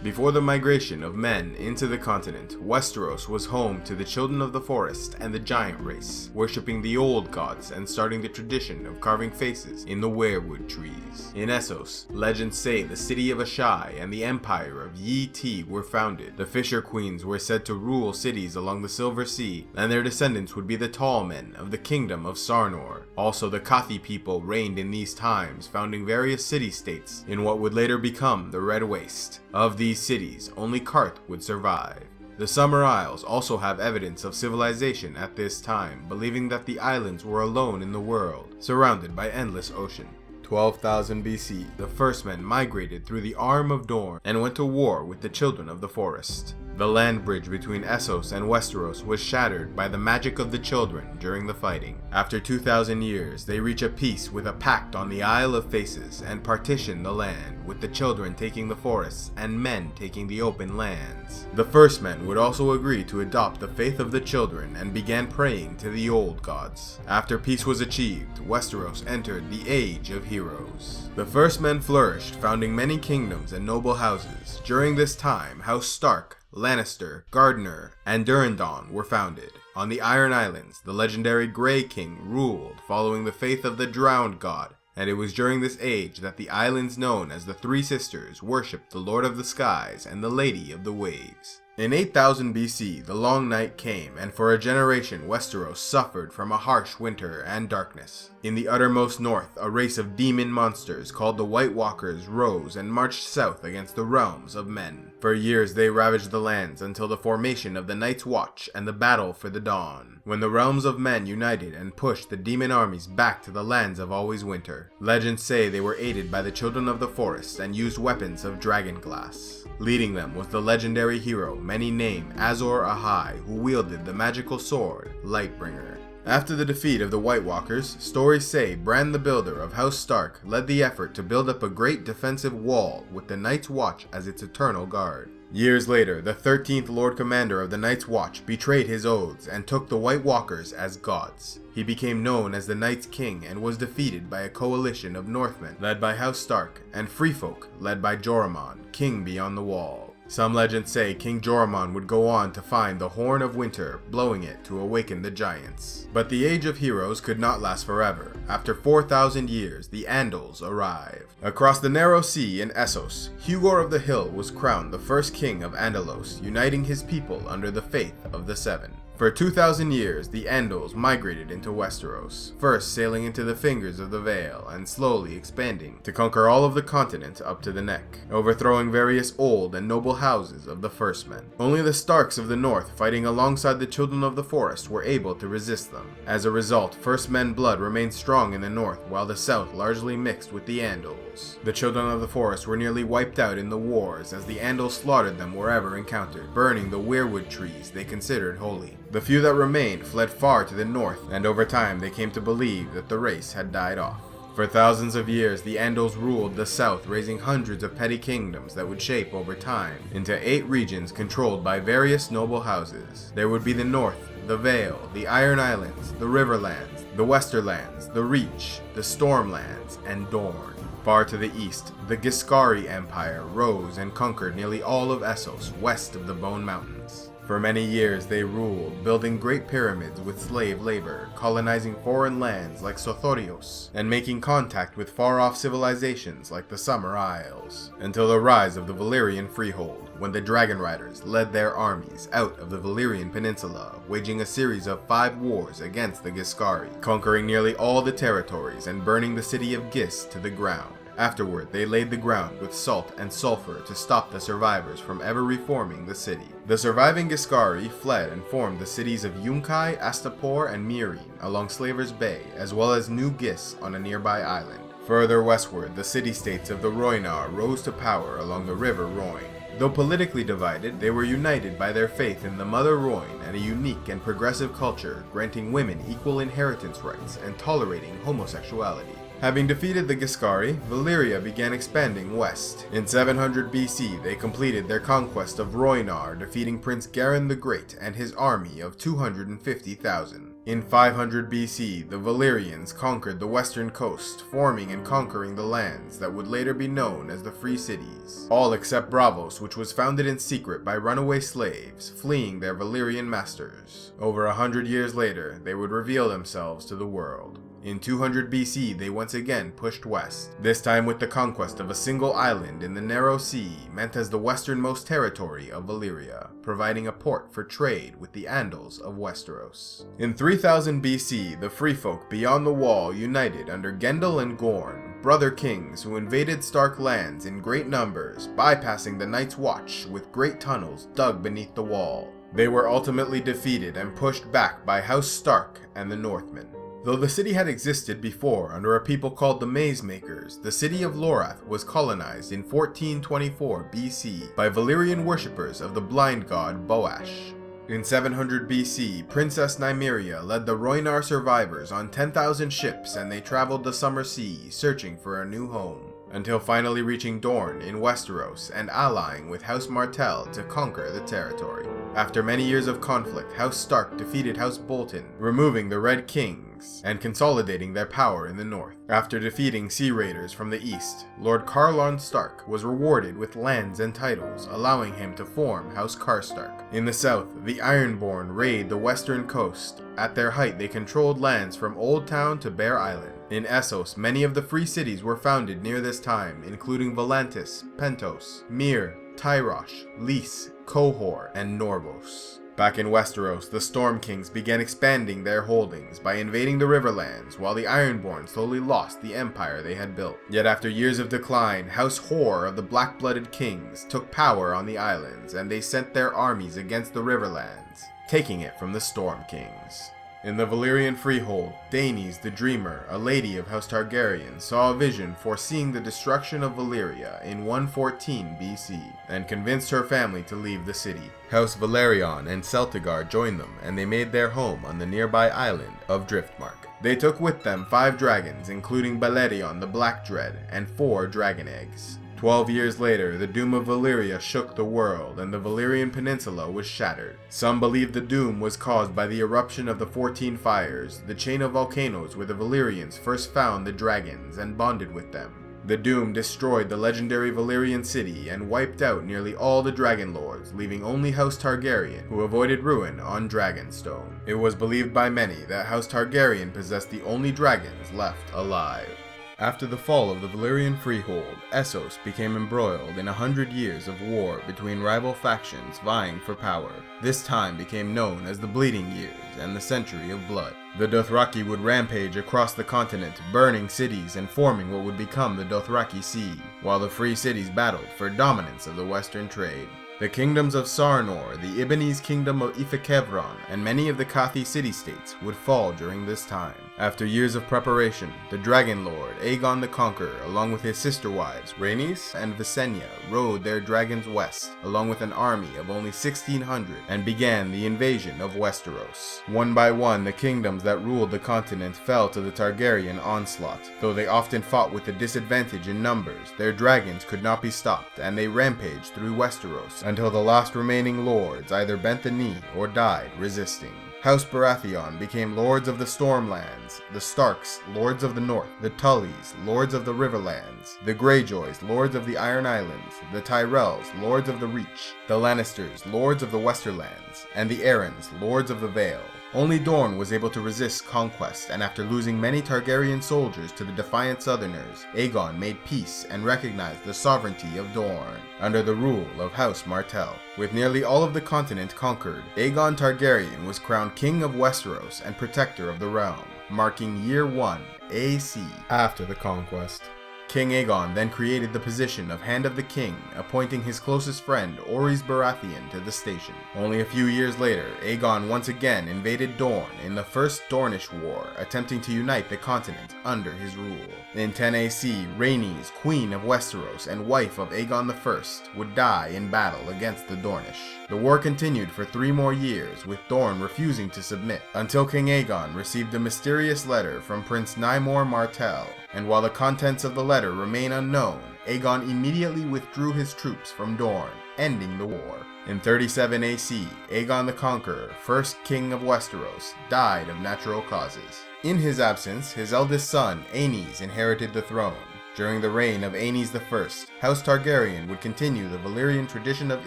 Before the migration of men into the continent, Westeros was home to the children of the forest and the giant race, worshipping the old gods and starting the tradition of carving faces in the weirwood trees. In Essos, legends say the city of Ashai and the empire of Yi Ti were founded. The Fisher Queens were said to rule cities along the Silver Sea, and their descendants would be the tall men of the kingdom of Sarnor. Also, the Kathi people reigned in these times, founding various city-states in what would later become the Red Waste. Of these cities, only Qarth would survive. The Summer Isles also have evidence of civilization at this time, believing that the islands were alone in the world, surrounded by endless ocean. 12,000 BC, the first men migrated through the Arm of Dorne and went to war with the Children of the Forest. The land bridge between Essos and Westeros was shattered by the magic of the children during the fighting. After 2,000 years, they reach a peace with a pact on the Isle of Faces and partition the land, with the children taking the forests and men taking the open lands. The first men would also agree to adopt the faith of the children and began praying to the old gods. After peace was achieved, Westeros entered the Age of Heroes. The first men flourished, founding many kingdoms and noble houses. During this time, House Stark, Lannister, Gardner, and Durrandon were founded. On the Iron Islands, the legendary Grey King ruled, following the faith of the Drowned God, and it was during this age that the islands known as the Three Sisters worshipped the Lord of the Skies and the Lady of the Waves. In 8000 BC, the Long Night came, and for a generation Westeros suffered from a harsh winter and darkness. In the uttermost north, a race of demon monsters called the White Walkers rose and marched south against the realms of men. For years they ravaged the lands until the formation of the Night's Watch and the Battle for the Dawn, when the realms of men united and pushed the demon armies back to the lands of Always Winter. Legends say they were aided by the Children of the Forest and used weapons of dragon glass. Leading them was the legendary hero many name Azor Ahai, who wielded the magical sword Lightbringer. After the defeat of the White Walkers, stories say Bran the Builder of House Stark led the effort to build up a great defensive wall with the Night's Watch as its eternal guard. Years later, the 13th Lord Commander of the Night's Watch betrayed his oaths and took the White Walkers as gods. He became known as the Night's King and was defeated by a coalition of Northmen led by House Stark and Freefolk led by Joramun, King Beyond the Wall. Some legends say King Joramun would go on to find the Horn of Winter, blowing it to awaken the giants. But the Age of Heroes could not last forever. After 4,000 years, the Andals arrived. Across the narrow sea in Essos, Hugor of the Hill was crowned the first king of Andalos, uniting his people under the faith of the Seven. For 2,000 years, the Andals migrated into Westeros, first sailing into the fingers of the Vale and slowly expanding to conquer all of the continent up to the neck, overthrowing various old and noble houses of the First Men. Only the Starks of the north, fighting alongside the Children of the Forest, were able to resist them. As a result, First Men blood remained strong in the north, while the south largely mixed with the Andals. The Children of the Forest were nearly wiped out in the wars, as the Andals slaughtered them wherever encountered, burning the weirwood trees they considered holy. The few that remained fled far to the north, and over time they came to believe that the race had died off. For thousands of years, the Andals ruled the south, raising hundreds of petty kingdoms that would shape over time into 8 regions controlled by various noble houses. There would be the north, the Vale, the Iron Islands, the Riverlands, the Westerlands, the Reach, the Stormlands, and Dorne. Far to the east, the Giscari Empire rose and conquered nearly all of Essos west of the Bone Mountains. For many years they ruled, building great pyramids with slave labor, colonizing foreign lands like Sothorios, and making contact with far-off civilizations like the Summer Isles, until the rise of the Valyrian Freehold, when the Dragon Riders led their armies out of the Valyrian Peninsula, waging a series of 5 wars against the Giscari, conquering nearly all the territories and burning the city of Gis to the ground. Afterward, they laid the ground with salt and sulfur to stop the survivors from ever reforming the city. The surviving Giscari fled and formed the cities of Yunkai, Astapor, and Meereen along Slaver's Bay, as well as New Gis on a nearby island. Further westward, the city-states of the Rhoynar rose to power along the river Rhoyne. Though politically divided, they were united by their faith in the Mother Rhoyne and a unique and progressive culture, granting women equal inheritance rights and tolerating homosexuality. Having defeated the Giscari, Valyria began expanding west. In 700 BC, they completed their conquest of Rhoynar, defeating Prince Garin the Great and his army of 250,000. In 500 BC, the Valyrians conquered the western coast, forming and conquering the lands that would later be known as the Free Cities, all except Braavos, which was founded in secret by runaway slaves fleeing their Valyrian masters. Over 100 years later, they would reveal themselves to the world. In 200 BC, they once again pushed west, this time with the conquest of a single island in the narrow sea meant as the westernmost territory of Valyria, providing a port for trade with the Andals of Westeros. In 3000 BC, the Free Folk beyond the Wall united under Gendel and Gorn, brother kings who invaded Stark lands in great numbers, bypassing the Night's Watch with great tunnels dug beneath the wall. They were ultimately defeated and pushed back by House Stark and the Northmen. Though the city had existed before under a people called the Maze Makers, the city of Lorath was colonized in 1424 BC by Valyrian worshippers of the blind god Boash. In 700 BC, Princess Nymeria led the Rhaenyra survivors on 10,000 ships, and they traveled the Summer Sea searching for a new home, until finally reaching Dorne in Westeros and allying with House Martell to conquer the territory. After many years of conflict, House Stark defeated House Bolton, removing the Red Kings and consolidating their power in the north. After defeating Sea Raiders from the east, Lord Carlon Stark was rewarded with lands and titles, allowing him to form House Karstark. In the south, the Ironborn raid the western coast. At their height, they controlled lands from Old Town to Bear Island. In Essos, many of the free cities were founded near this time, including Volantis, Pentos, Myr, Tyrosh, Lys, Qohor, and Norvos. Back in Westeros, the Storm Kings began expanding their holdings by invading the Riverlands, while the Ironborn slowly lost the empire they had built. Yet after years of decline, House Hor of the Black-Blooded Kings took power on the islands, and they sent their armies against the Riverlands, taking it from the Storm Kings. In the Valyrian freehold, Daenys the Dreamer, a lady of House Targaryen, saw a vision foreseeing the destruction of Valyria in 114 BC, and convinced her family to leave the city. House Velaryon and Celtigar joined them, and they made their home on the nearby island of Driftmark. They took with them 5 dragons, including Balerion the Black Dread, and 4 dragon eggs. 12 years later, the doom of Valyria shook the world, and the Valyrian peninsula was shattered. Some believe the doom was caused by the eruption of the 14 Fires, the chain of volcanoes where the Valyrians first found the dragons and bonded with them. The doom destroyed the legendary Valyrian city and wiped out nearly all the Dragon Lords, leaving only House Targaryen, who avoided ruin on Dragonstone. It was believed by many that House Targaryen possessed the only dragons left alive. After the fall of the Valyrian freehold, Essos became embroiled in 100 years of war between rival factions vying for power. This time became known as the Bleeding Years and the Century of Blood. The Dothraki would rampage across the continent, burning cities and forming what would become the Dothraki Sea, while the free cities battled for dominance of the western trade. The kingdoms of Sarnor, the Ibbenese kingdom of Ifekevron, and many of the Kathi city-states would fall during this time. After years of preparation, the Dragon Lord, Aegon the Conqueror, along with his sister wives, Rhaenys and Visenya, rode their dragons west, along with an army of only 1,600, and began the invasion of Westeros. One by one, the kingdoms that ruled the continent fell to the Targaryen onslaught. Though they often fought with a disadvantage in numbers, their dragons could not be stopped, and they rampaged through Westeros, until the last remaining lords either bent the knee or died resisting. House Baratheon became Lords of the Stormlands, the Starks, Lords of the North, the Tullys, Lords of the Riverlands, the Greyjoys, Lords of the Iron Islands, the Tyrells, Lords of the Reach, the Lannisters, Lords of the Westerlands, and the Arryns, Lords of the Vale. Only Dorne was able to resist Conquest, and after losing many Targaryen soldiers to the defiant Southerners, Aegon made peace and recognized the sovereignty of Dorne, under the rule of House Martell. With nearly all of the continent conquered, Aegon Targaryen was crowned King of Westeros and Protector of the Realm, marking Year 1 AC after the conquest. King Aegon then created the position of Hand of the King, appointing his closest friend Orys Baratheon to the station. Only a few years later, Aegon once again invaded Dorne in the First Dornish War, attempting to unite the continent under his rule. In 10 AC, Rhaenys, Queen of Westeros and wife of Aegon I, would die in battle against the Dornish. The war continued for 3 more years, with Dorne refusing to submit, until King Aegon received a mysterious letter from Prince Nymor Martell, and while the contents of the letter remain unknown, Aegon immediately withdrew his troops from Dorne, ending the war. In 37 AC, Aegon the Conqueror, first king of Westeros, died of natural causes. In his absence, his eldest son, Aenys, inherited the throne. During the reign of Aenys I, House Targaryen would continue the Valyrian tradition of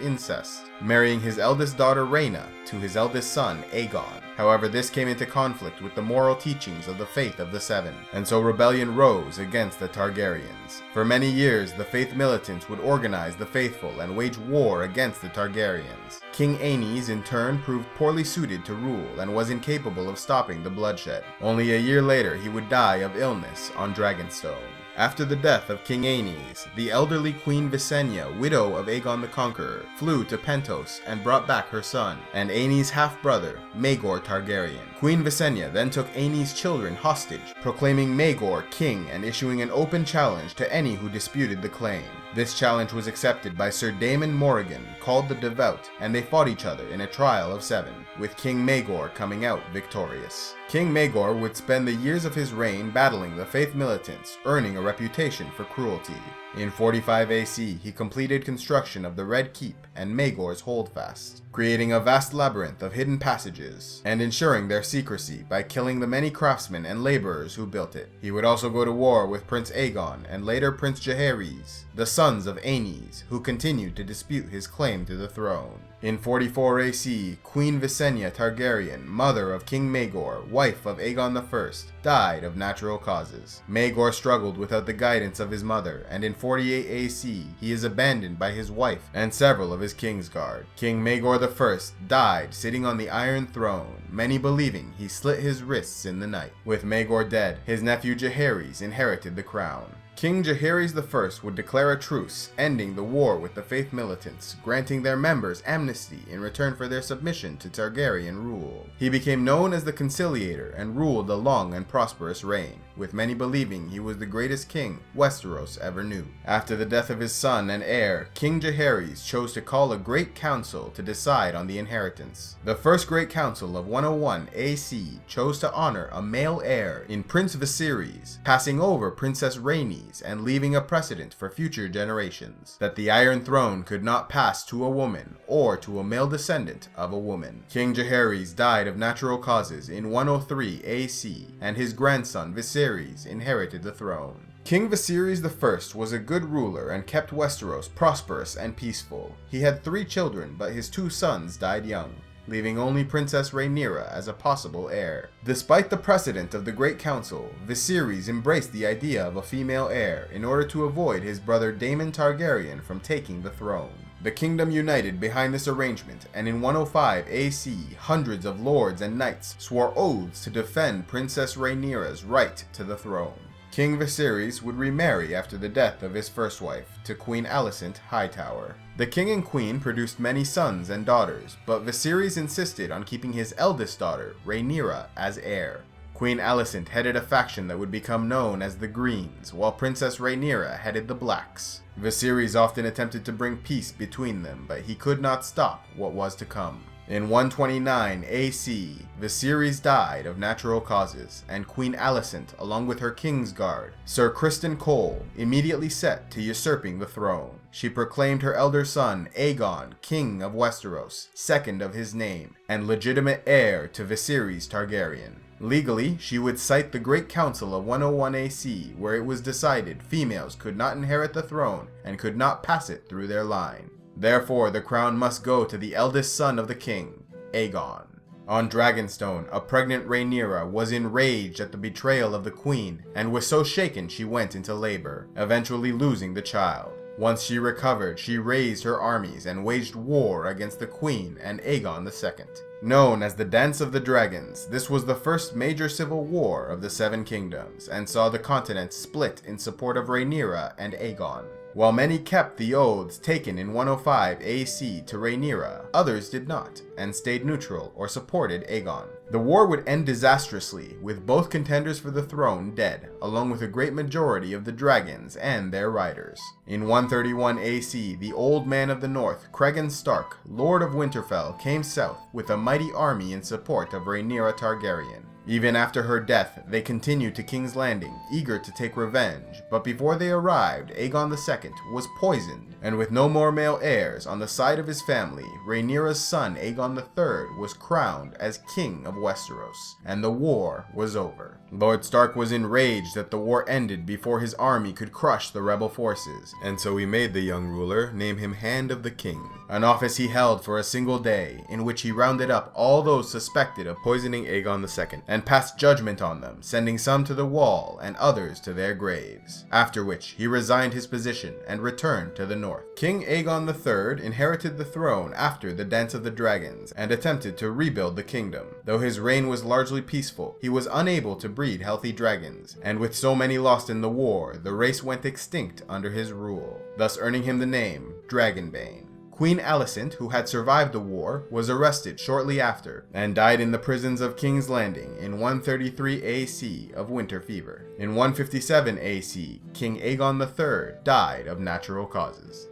incest, marrying his eldest daughter Rhaenyra to his eldest son Aegon. However, this came into conflict with the moral teachings of the Faith of the Seven, and so rebellion rose against the Targaryens. For many years, the Faith militants would organize the faithful and wage war against the Targaryens. King Aenys in turn proved poorly suited to rule and was incapable of stopping the bloodshed. Only a year later, he would die of illness on Dragonstone. After the death of King Aenys, the elderly Queen Visenya, widow of Aegon the Conqueror, flew to Pentos and brought back her son, and Aenys' half-brother, Meagor Targaryen. Queen Visenya then took Aenys' children hostage, proclaiming Meagor king and issuing an open challenge to any who disputed the claim. This challenge was accepted by Sir Daemon Morrigan, called the Devout, and they fought each other in a trial of 7, with King Meagor coming out victorious. King Meagor would spend the years of his reign battling the Faith militants, earning a reputation for cruelty. In 45 AC, he completed construction of the Red Keep and Maegor's Holdfast, creating a vast labyrinth of hidden passages and ensuring their secrecy by killing the many craftsmen and laborers who built it. He would also go to war with Prince Aegon and later Prince Jaehaerys, the sons of Aenys, who continued to dispute his claim to the throne. In 44 AC, Queen Visenya Targaryen, mother of King Meagor, wife of Aegon I, died of natural causes. Meagor struggled without the guidance of his mother, and in 48 AC, he is abandoned by his wife and several of his Kingsguard. King Meagor I died sitting on the Iron Throne, many believing he slit his wrists in the night. With Meagor dead, his nephew Jaehaerys inherited the crown. King Jaehaerys I would declare a truce, ending the war with the Faith militants, granting their members amnesty in return for their submission to Targaryen rule. He became known as the Conciliator and ruled a long and prosperous reign, with many believing he was the greatest king Westeros ever knew. After the death of his son and heir, King Jaehaerys chose to call a Great Council to decide on the inheritance. The First Great Council of 101 AC chose to honor a male heir in Prince Viserys, passing over Princess Rhaenys and leaving a precedent for future generations, that the Iron Throne could not pass to a woman or to a male descendant of a woman. King Jaehaerys died of natural causes in 103 AC, and his grandson Viserys inherited the throne. King Viserys I was a good ruler and kept Westeros prosperous and peaceful. He had 3 children, but his 2 sons died young, leaving only Princess Rhaenyra as a possible heir. Despite the precedent of the Great Council, Viserys embraced the idea of a female heir in order to avoid his brother Daemon Targaryen from taking the throne. The kingdom united behind this arrangement, and in 105 AC, hundreds of lords and knights swore oaths to defend Princess Rhaenyra's right to the throne. King Viserys would remarry after the death of his first wife, to Queen Alicent Hightower. The king and queen produced many sons and daughters, but Viserys insisted on keeping his eldest daughter, Rhaenyra, as heir. Queen Alicent headed a faction that would become known as the Greens, while Princess Rhaenyra headed the Blacks. Viserys often attempted to bring peace between them, but he could not stop what was to come. In 129 AC, Viserys died of natural causes, and Queen Alicent, along with her Kingsguard, Sir Criston Cole, immediately set to usurping the throne. She proclaimed her elder son, Aegon, King of Westeros, second of his name, and legitimate heir to Viserys Targaryen. Legally, she would cite the Great Council of 101 AC, where it was decided females could not inherit the throne and could not pass it through their line. Therefore, the crown must go to the eldest son of the king, Aegon. On Dragonstone, a pregnant Rhaenyra was enraged at the betrayal of the queen and was so shaken she went into labor, eventually losing the child. Once she recovered, she raised her armies and waged war against the queen and Aegon II. Known as the Dance of the Dragons, this was the first major civil war of the Seven Kingdoms and saw the continent split in support of Rhaenyra and Aegon. While many kept the oaths taken in 105 AC to Rhaenyra, others did not, and stayed neutral or supported Aegon. The war would end disastrously, with both contenders for the throne dead, along with a great majority of the dragons and their riders. In 131 AC, the Old Man of the North, Cregan Stark, Lord of Winterfell, came south with a mighty army in support of Rhaenyra Targaryen. Even after her death, they continued to King's Landing, eager to take revenge, but before they arrived, Aegon II was poisoned, and with no more male heirs on the side of his family, Rhaenyra's son Aegon III was crowned as King of Westeros, and the war was over. Lord Stark was enraged that the war ended before his army could crush the rebel forces, and so he made the young ruler name him Hand of the King, an office he held for a single day, in which he rounded up all those suspected of poisoning Aegon II, and passed judgment on them, sending some to the wall and others to their graves, after which he resigned his position and returned to the north. King Aegon III inherited the throne after the Dance of the Dragons, and attempted to rebuild the kingdom. Though his reign was largely peaceful, he was unable to breed healthy dragons, and with so many lost in the war, the race went extinct under his rule, thus earning him the name Dragonbane. Queen Alicent, who had survived the war, was arrested shortly after, and died in the prisons of King's Landing in 133 AC of winter fever. In 157 AC, King Aegon III died of natural causes.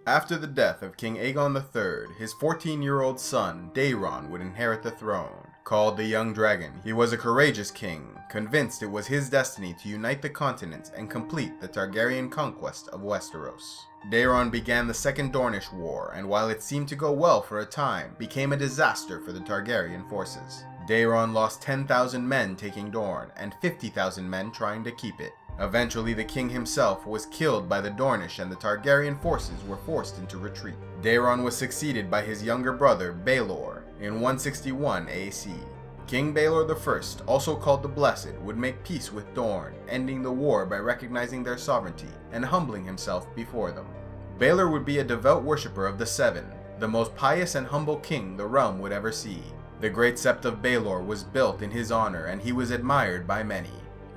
After the death of King Aegon III, his 14-year-old son, Daeron, would inherit the throne. Called the Young Dragon, he was a courageous king, convinced it was his destiny to unite the continent and complete the Targaryen conquest of Westeros. Daeron began the Second Dornish War, and while it seemed to go well for a time, became a disaster for the Targaryen forces. Daeron lost 10,000 men taking Dorne, and 50,000 men trying to keep it. Eventually, the king himself was killed by the Dornish, and the Targaryen forces were forced into retreat. Daeron was succeeded by his younger brother, Baelor, in 161 AC. King Baelor I, also called the Blessed, would make peace with Dorne, ending the war by recognizing their sovereignty and humbling himself before them. Baelor would be a devout worshipper of the Seven, the most pious and humble king the realm would ever see. The great sept of Baelor was built in his honor, and he was admired by many.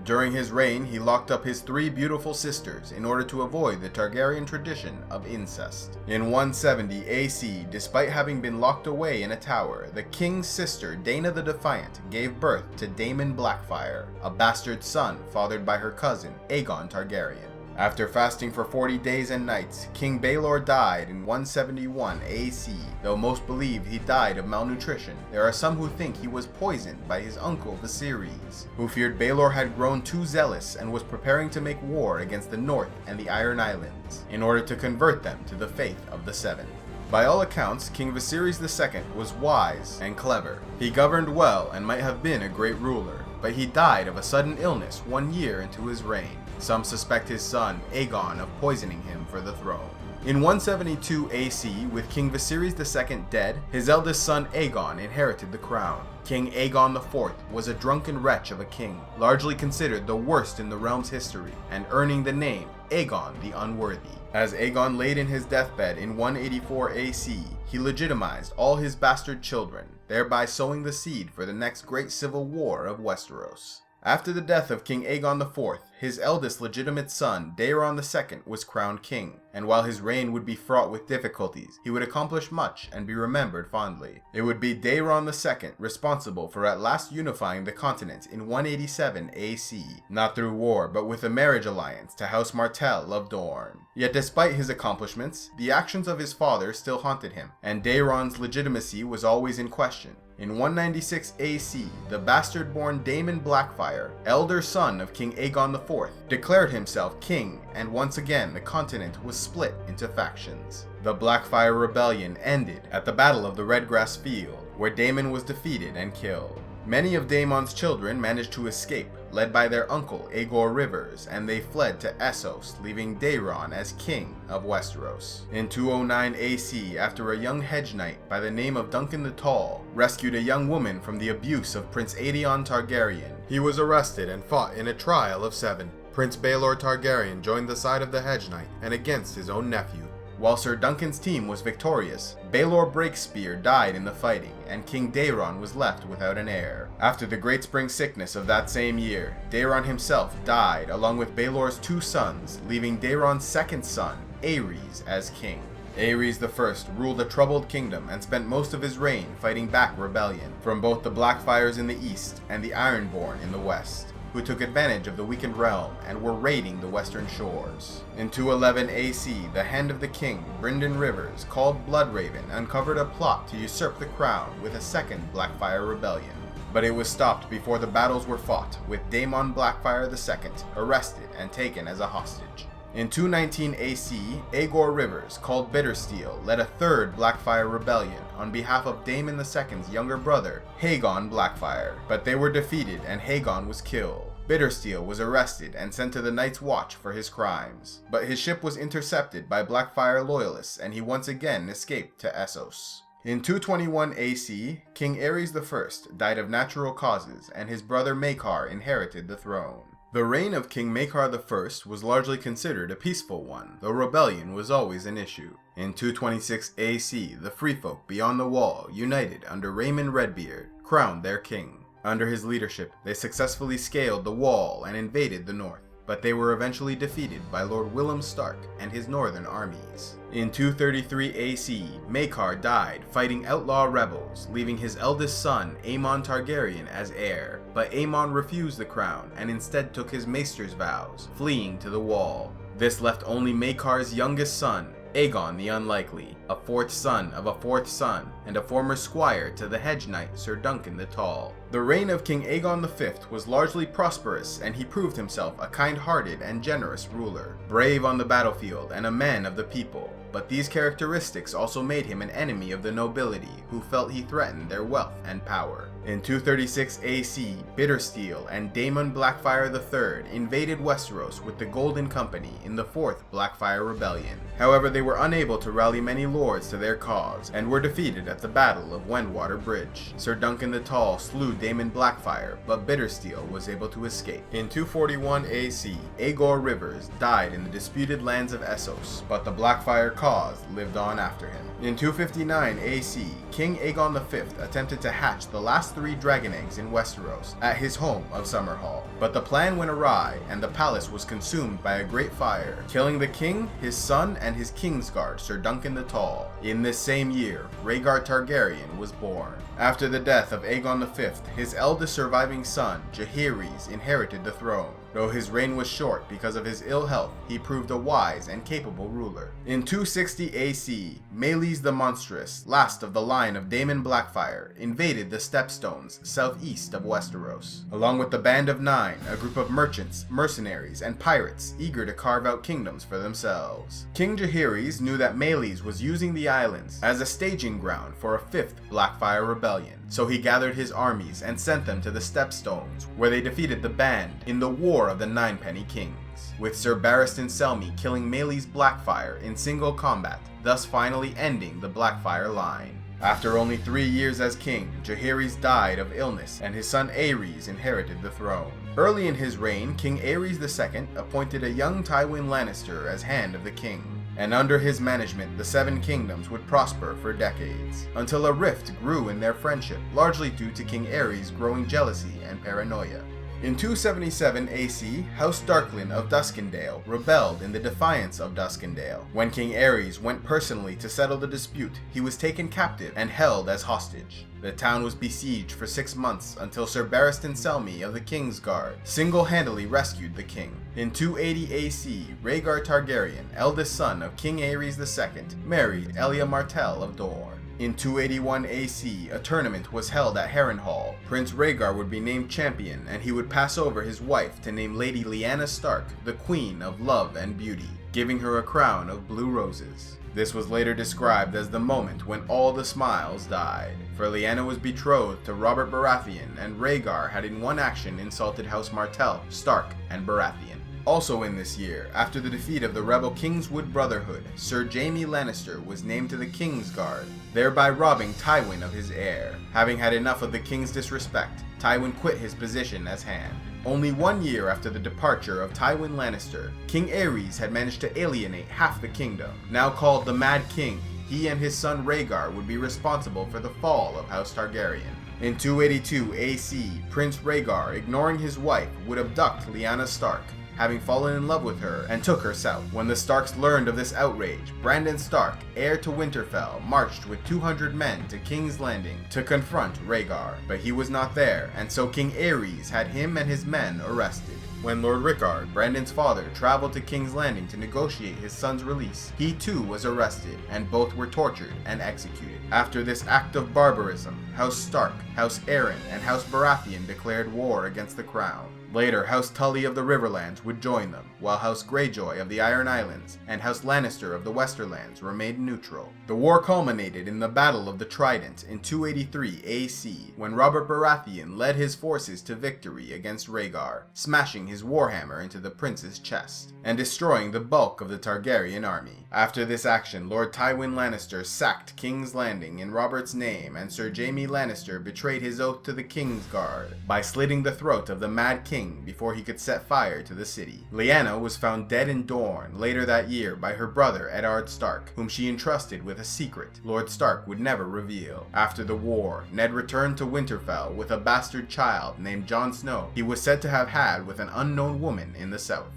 During his reign, he locked up his 3 beautiful sisters in order to avoid the Targaryen tradition of incest. In 170 AC, despite having been locked away in a tower, the king's sister, Dana the Defiant, gave birth to Daemon Blackfyre, a bastard son fathered by her cousin, Aegon Targaryen. After fasting for 40 days and nights, King Baelor died in 171 AC. Though most believe he died of malnutrition, there are some who think he was poisoned by his uncle Viserys, who feared Baelor had grown too zealous and was preparing to make war against the North and the Iron Islands, in order to convert them to the faith of the Seven. By all accounts, King Viserys II was wise and clever. He governed well and might have been a great ruler, but he died of a sudden illness 1 year into his reign. Some suspect his son, Aegon, of poisoning him for the throne. In 172 AC, with King Viserys II dead, his eldest son Aegon inherited the crown. King Aegon IV was a drunken wretch of a king, largely considered the worst in the realm's history, and earning the name Aegon the Unworthy. As Aegon laid in his deathbed in 184 AC, he legitimized all his bastard children, thereby sowing the seed for the next great civil war of Westeros. After the death of King Aegon IV, his eldest legitimate son, Daeron II, was crowned king, and while his reign would be fraught with difficulties, he would accomplish much and be remembered fondly. It would be Daeron II responsible for at last unifying the continent in 187 AC, not through war, but with a marriage alliance to House Martell of Dorne. Yet despite his accomplishments, the actions of his father still haunted him, and Daeron's legitimacy was always in question. In 196 AC, the bastard-born Daemon Blackfyre, elder son of King Aegon IV, declared himself king, and once again the continent was split into factions. The Blackfyre Rebellion ended at the Battle of the Redgrass Field, where Daemon was defeated and killed. Many of Daemon's children managed to escape, led by their uncle Aegor Rivers, and they fled to Essos, leaving Daeron as king of Westeros. In 209 AC, after a young hedge knight by the name of Duncan the Tall rescued a young woman from the abuse of Prince Aegon Targaryen, he was arrested and fought in a trial of 7. Prince Baelor Targaryen joined the side of the hedge knight and against his own nephew. While Sir Duncan's team was victorious, Baelor Breakspear died in the fighting, and King Daeron was left without an heir. After the Great Spring Sickness of that same year, Daeron himself died along with Baelor's 2 sons, leaving Daeron's second son, Aerys, as king. Aerys I ruled a troubled kingdom and spent most of his reign fighting back rebellion from both the Blackfyres in the east and the Ironborn in the west, who took advantage of the weakened realm and were raiding the western shores. In 211 AC, the Hand of the King, Brynden Rivers, called Bloodraven, uncovered a plot to usurp the crown with a second Blackfyre rebellion. but it was stopped before the battles were fought, with Daemon Blackfyre II arrested and taken as a hostage. In 219 AC, Aegor Rivers, called Bittersteel, led a third Blackfyre rebellion on behalf of Daemon II's younger brother, Aegon Blackfyre, but they were defeated and Aegon was killed. Bittersteel was arrested and sent to the Night's Watch for his crimes, but his ship was intercepted by Blackfyre loyalists and he once again escaped to Essos. In 221 AC, King Aerys I died of natural causes and his brother Maekar inherited the throne. The reign of King Maekar I was largely considered a peaceful one, though rebellion was always an issue. In 226 AC, the Freefolk beyond the Wall, united under Raymond Redbeard, crowned their king. Under his leadership, they successfully scaled the Wall and invaded the north, but they were eventually defeated by Lord Willem Stark and his northern armies. In 233 AC, Maekar died fighting outlaw rebels, leaving his eldest son, Aemon Targaryen, as heir, but Aemon refused the crown and instead took his maester's vows, fleeing to the Wall. This left only Maekar's youngest son, Aegon the Unlikely, a fourth son of a fourth son, and a former squire to the hedge knight Sir Duncan the Tall. The reign of King Aegon V was largely prosperous, and he proved himself a kind-hearted and generous ruler, brave on the battlefield and a man of the people. But these characteristics also made him an enemy of the nobility, who felt he threatened their wealth and power. In 236 AC, Bittersteel and Daemon Blackfyre III invaded Westeros with the Golden Company in the Fourth Blackfyre Rebellion. However, they were unable to rally many lords to their cause, and were defeated at the Battle of Wendwater Bridge. Sir Duncan the Tall slew Daemon Blackfyre, but Bittersteel was able to escape. In 241 AC, Aegor Rivers died in the disputed lands of Essos, but the Blackfyre cause lived on after him. In 259 AC, King Aegon V attempted to hatch the last 3 dragon eggs in Westeros at his home of Summerhall, but the plan went awry and the palace was consumed by a great fire, killing the king, his son, and his Kingsguard, Sir Duncan the Tall. In this same year, Rhaegar Targaryen was born. After the death of Aegon V, his eldest surviving son, Jaehaerys, inherited the throne. Though his reign was short because of his ill health, he proved a wise and capable ruler. In 260 AC, Meleys the Monstrous, last of the line of Daemon Blackfyre, invaded the Stepstones southeast of Westeros, along with the Band of Nine, a group of merchants, mercenaries, and pirates eager to carve out kingdoms for themselves. King Jaehaerys knew that Meleys was using the islands as a staging ground for a 5th Blackfyre rebellion, so he gathered his armies and sent them to the Stepstones, where they defeated the Band in the War of the Ninepenny Kings, with Sir Barristan Selmy killing Meleys Blackfyre in single combat, thus finally ending the Blackfyre line. After only 3 years as king, Jaehaerys died of illness and his son Aerys inherited the throne. Early in his reign, King Aerys II appointed a young Tywin Lannister as Hand of the King, and under his management the Seven Kingdoms would prosper for decades, until a rift grew in their friendship, largely due to King Aerys' growing jealousy and paranoia. In 277 AC, House Darklyn of Duskendale rebelled in the defiance of Duskendale. When King Aerys went personally to settle the dispute, he was taken captive and held as hostage. The town was besieged for 6 months until Sir Barristan Selmy of the Kingsguard single-handedly rescued the king. In 280 AC, Rhaegar Targaryen, eldest son of King Aerys II, married Elia Martell of Dorne. In 281 AC, a tournament was held at Harrenhal. Prince Rhaegar would be named champion, and he would pass over his wife to name Lady Lyanna Stark the Queen of Love and Beauty, giving her a crown of blue roses. This was later described as the moment when all the smiles died, for Lyanna was betrothed to Robert Baratheon, and Rhaegar had in one action insulted House Martell, Stark, and Baratheon. Also in this year, after the defeat of the rebel Kingswood Brotherhood, Sir Jaime Lannister was named to the Kingsguard, thereby robbing Tywin of his heir. Having had enough of the king's disrespect, Tywin quit his position as Hand. Only 1 year after the departure of Tywin Lannister, King Aerys had managed to alienate half the kingdom. Now called the Mad King, he and his son Rhaegar would be responsible for the fall of House Targaryen. In 282 AC, Prince Rhaegar, ignoring his wife, would abduct Lyanna Stark, having fallen in love with her, and took her south. When the Starks learned of this outrage, Brandon Stark, heir to Winterfell, marched with 200 men to King's Landing to confront Rhaegar, but he was not there, and so King Aerys had him and his men arrested. When Lord Rickard, Brandon's father, traveled to King's Landing to negotiate his son's release, he too was arrested, and both were tortured and executed. After this act of barbarism, House Stark, House Arryn, and House Baratheon declared war against the crown. Later, House Tully of the Riverlands would join them, while House Greyjoy of the Iron Islands and House Lannister of the Westerlands remained neutral. The war culminated in the Battle of the Trident in 283 AC, when Robert Baratheon led his forces to victory against Rhaegar, smashing his warhammer into the prince's chest, and destroying the bulk of the Targaryen army. After this action, Lord Tywin Lannister sacked King's Landing in Robert's name, and Sir Jaime Lannister betrayed his oath to the Kingsguard by slitting the throat of the Mad King before he could set fire to the city. Lyanna was found dead in Dorne later that year by her brother Eddard Stark, whom she entrusted with a secret Lord Stark would never reveal. After the war, Ned returned to Winterfell with a bastard child named Jon Snow he was said to have had with an unknown woman in the south.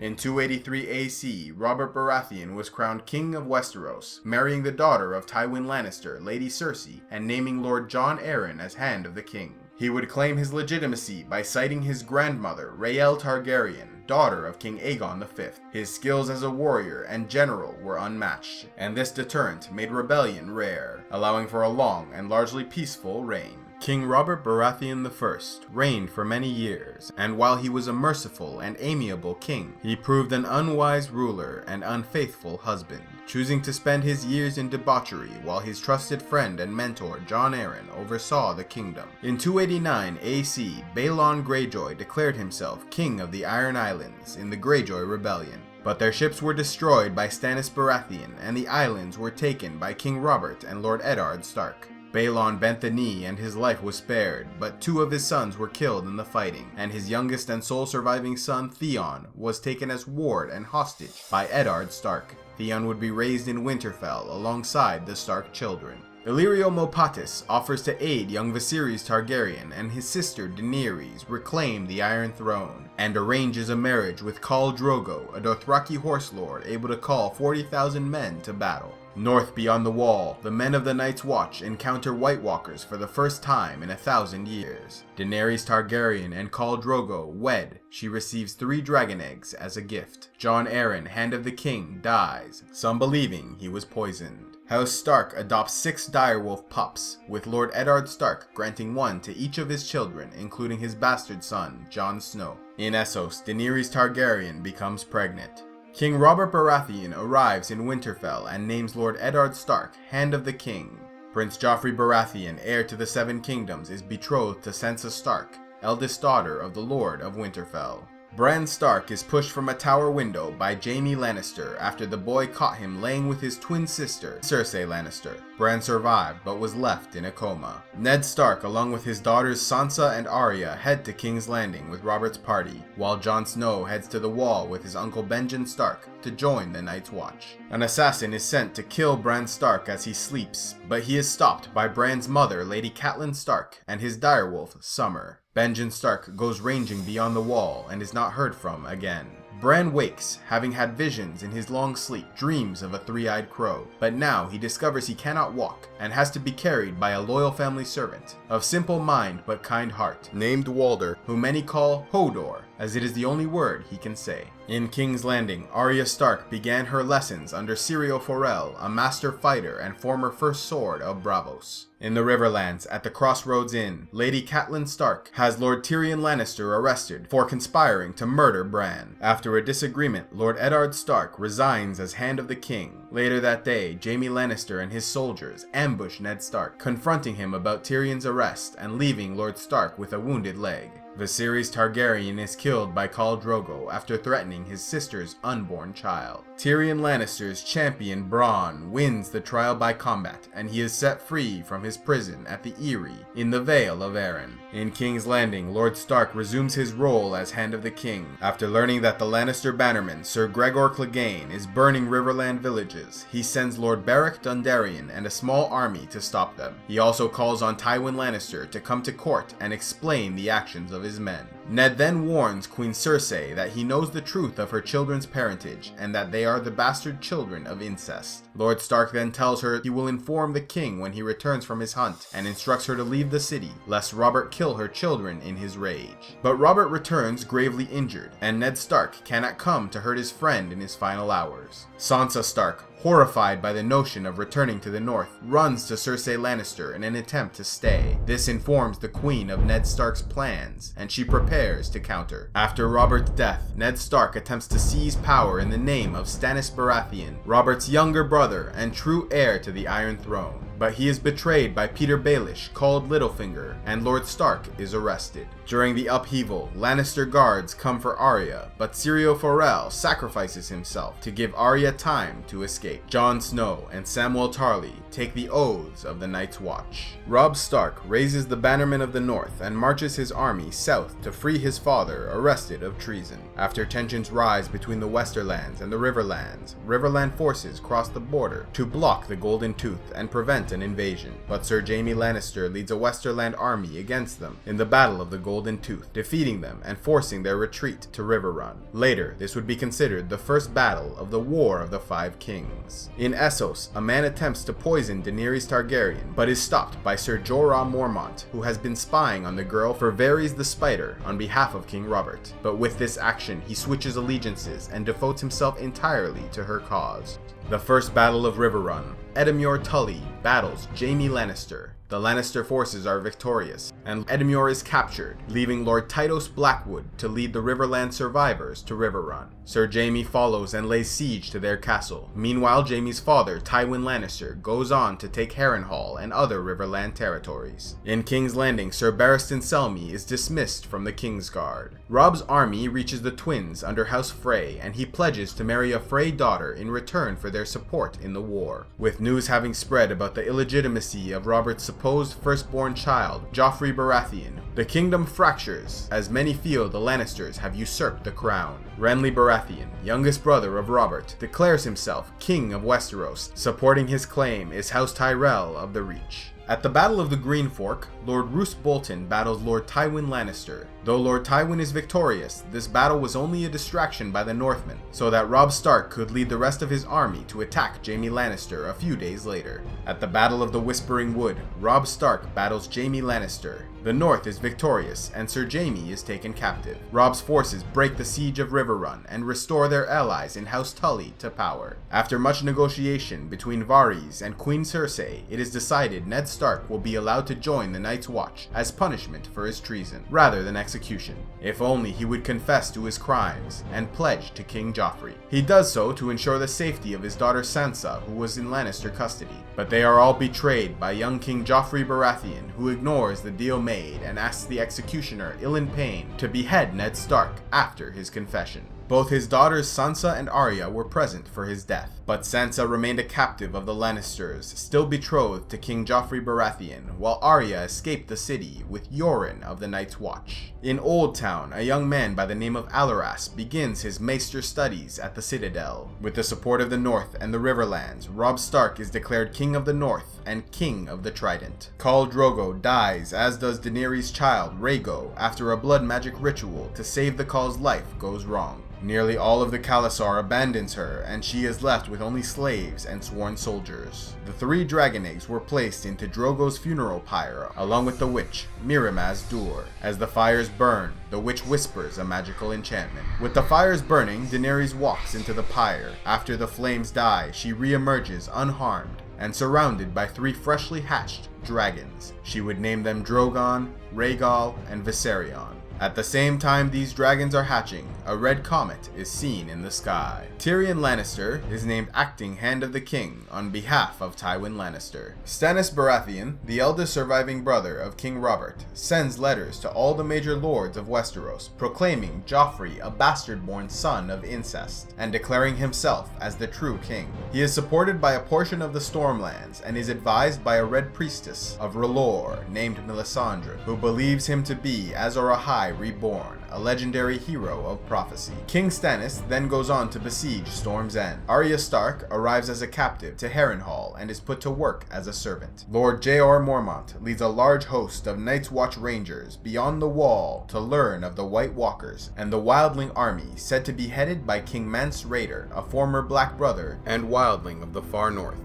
In 283 AC, Robert Baratheon was crowned King of Westeros, marrying the daughter of Tywin Lannister, Lady Cersei, and naming Lord Jon Arryn as Hand of the King. He would claim his legitimacy by citing his grandmother, Rhaenyra Targaryen, daughter of King Aegon V. His skills as a warrior and general were unmatched, and this deterrent made rebellion rare, allowing for a long and largely peaceful reign. King Robert Baratheon I reigned for many years, and while he was a merciful and amiable king, he proved an unwise ruler and unfaithful husband, choosing to spend his years in debauchery while his trusted friend and mentor Jon Arryn oversaw the kingdom. In 289 AC, Balon Greyjoy declared himself King of the Iron Islands in the Greyjoy Rebellion, but their ships were destroyed by Stannis Baratheon, and the islands were taken by King Robert and Lord Eddard Stark. Balon bent the knee and his life was spared, but 2 of his sons were killed in the fighting, and his youngest and sole surviving son, Theon, was taken as ward and hostage by Eddard Stark. Theon would be raised in Winterfell alongside the Stark children. Illyrio Mopatis offers to aid young Viserys Targaryen and his sister Daenerys reclaim the Iron Throne, and arranges a marriage with Khal Drogo, a Dothraki horse lord able to call 40,000 men to battle. North beyond the Wall, the men of the Night's Watch encounter White Walkers for the first time in 1,000 years. Daenerys Targaryen and Khal Drogo wed. She receives 3 dragon eggs as a gift. Jon Arryn, Hand of the King, dies, some believing he was poisoned. House Stark adopts 6 direwolf pups, with Lord Eddard Stark granting 1 to each of his children, including his bastard son, Jon Snow. In Essos, Daenerys Targaryen becomes pregnant. King Robert Baratheon arrives in Winterfell and names Lord Eddard Stark Hand of the King. Prince Joffrey Baratheon, heir to the 7 kingdoms, is betrothed to Sansa Stark, eldest daughter of the Lord of Winterfell. Bran Stark is pushed from a tower window by Jaime Lannister after the boy caught him laying with his twin sister, Cersei Lannister. Bran survived but was left in a coma. Ned Stark, along with his daughters Sansa and Arya, head to King's Landing with Robert's party, while Jon Snow heads to the Wall with his uncle Benjen Stark to join the Night's Watch. An assassin is sent to kill Bran Stark as he sleeps, but he is stopped by Bran's mother, Lady Catelyn Stark, and his direwolf, Summer. Benjen Stark goes ranging beyond the Wall and is not heard from again. Bran wakes, having had visions in his long sleep, dreams of a 3-eyed crow, but now he discovers he cannot walk and has to be carried by a loyal family servant, of simple mind but kind heart, named Walder, whom many call Hodor, as it is the only word he can say. In King's Landing, Arya Stark began her lessons under Syrio Forel, a master fighter and former First Sword of Braavos. In the Riverlands, at the Crossroads Inn, Lady Catelyn Stark has Lord Tyrion Lannister arrested for conspiring to murder Bran. After a disagreement, Lord Eddard Stark resigns as Hand of the King. Later that day, Jaime Lannister and his soldiers ambush Ned Stark, confronting him about Tyrion's arrest and leaving Lord Stark with a wounded leg. Viserys Targaryen is killed by Khal Drogo after threatening his sister's unborn child. Tyrion Lannister's champion Bronn wins the trial by combat, and he is set free from his prison at the Eyrie in the Vale of Arryn. In King's Landing, Lord Stark resumes his role as Hand of the King after learning that the Lannister bannerman Sir Gregor Clegane is burning Riverland villages. He sends Lord Beric Dondarrion and a small army to stop them. He also calls on Tywin Lannister to come to court and explain the actions of his men. Ned then warns Queen Cersei that he knows the truth of her children's parentage and that they are the bastard children of incest. Lord Stark then tells her he will inform the king when he returns from his hunt and instructs her to leave the city, lest Robert kill her children in his rage. But Robert returns gravely injured, and Ned Stark cannot come to hurt his friend in his final hours. Sansa Stark, horrified by the notion of returning to the north, runs to Cersei Lannister in an attempt to stay. This informs the queen of Ned Stark's plans, and she prepares to counter. After Robert's death, Ned Stark attempts to seize power in the name of Stannis Baratheon, Robert's younger brother and true heir to the Iron Throne. But he is betrayed by Peter Baelish, called Littlefinger, and Lord Stark is arrested. During the upheaval, Lannister guards come for Arya, but Syrio Forel sacrifices himself to give Arya time to escape. Jon Snow and Samwell Tarly take the oaths of the Night's Watch. Robb Stark raises the bannerman of the North and marches his army south to free his father, arrested of treason. After tensions rise between the Westerlands and the Riverlands, Riverland forces cross the border to block the Golden Tooth and prevent an invasion, but Sir Jaime Lannister leads a Westerland army against them in the Battle of the Golden Tooth, defeating them and forcing their retreat to Riverrun. Later, this would be considered the first battle of the War of the Five Kings. In Essos, a man attempts to poison Daenerys Targaryen, but is stopped by Sir Jorah Mormont, who has been spying on the girl for Varys the Spider on behalf of King Robert. But with this action, he switches allegiances and devotes himself entirely to her cause. The First Battle of Riverrun. Edmure Tully battles Jaime Lannister. The Lannister forces are victorious, and Edmure is captured, leaving Lord Tytos Blackwood to lead the Riverland survivors to Riverrun. Sir Jaime follows and lays siege to their castle. Meanwhile, Jaime's father, Tywin Lannister, goes on to take Harrenhal and other Riverland territories. In King's Landing, Sir Barristan Selmy is dismissed from the Kingsguard. Robb's army reaches the twins under House Frey, and he pledges to marry a Frey daughter in return for their support in the war. With news having spread about the illegitimacy of Robert's supposed firstborn child, Joffrey Baratheon, the kingdom fractures, as many feel the Lannisters have usurped the crown. Renly Baratheon, youngest brother of Robert, declares himself King of Westeros. Supporting his claim is House Tyrell of the Reach. At the Battle of the Green Fork, Lord Roose Bolton battles Lord Tywin Lannister. Though Lord Tywin is victorious, this battle was only a distraction by the Northmen, so that Robb Stark could lead the rest of his army to attack Jaime Lannister a few days later. At the Battle of the Whispering Wood, Robb Stark battles Jaime Lannister. The North is victorious, and Sir Jaime is taken captive. Robb's forces break the siege of Riverrun and restore their allies in House Tully to power. After much negotiation between Varys and Queen Cersei, it is decided Ned Stark will be allowed to join the Night's Watch as punishment for his treason, rather than execution. If only he would confess to his crimes and pledge to King Joffrey. He does so to ensure the safety of his daughter Sansa, who was in Lannister custody. But they are all betrayed by young King Joffrey Baratheon, who ignores the deal made and asks the executioner Ilyn Payne to behead Ned Stark after his confession. Both his daughters Sansa and Arya were present for his death, but Sansa remained a captive of the Lannisters, still betrothed to King Joffrey Baratheon, while Arya escaped the city with Yoren of the Night's Watch. In Old Town, a young man by the name of Alaras begins his Maester studies at the Citadel. With the support of the North and the Riverlands, Robb Stark is declared King of the North and King of the Trident. Khal Drogo dies, as does Daenerys' child Rhaego, after a blood magic ritual to save the Khal's life goes wrong. Nearly all of the Khalasar abandons her, and she is left with only slaves and sworn soldiers. The 3 dragon eggs were placed into Drogo's funeral pyre, along with the witch, Miramaz Dur. As the fires burn, the witch whispers a magical enchantment. With the fires burning, Daenerys walks into the pyre. After the flames die, she re-emerges unharmed, and surrounded by 3 freshly hatched dragons. She would name them Drogon, Rhaegal, and Viserion. At the same time these dragons are hatching, a red comet is seen in the sky. Tyrion Lannister is named Acting Hand of the King on behalf of Tywin Lannister. Stannis Baratheon, the eldest surviving brother of King Robert, sends letters to all the major lords of Westeros, proclaiming Joffrey a bastard-born son of incest, and declaring himself as the true king. He is supported by a portion of the Stormlands, and is advised by a red priestess of R'hllor named Melisandre, who believes him to be Azor Ahai I reborn, a legendary hero of prophecy. King Stannis then goes on to besiege Storm's End. Arya Stark arrives as a captive to Harrenhal and is put to work as a servant. Lord J.R. Mormont leads a large host of Night's Watch Rangers beyond the Wall to learn of the White Walkers and the Wildling army said to be headed by King Mance Rayder, a former Black Brother and Wildling of the Far North.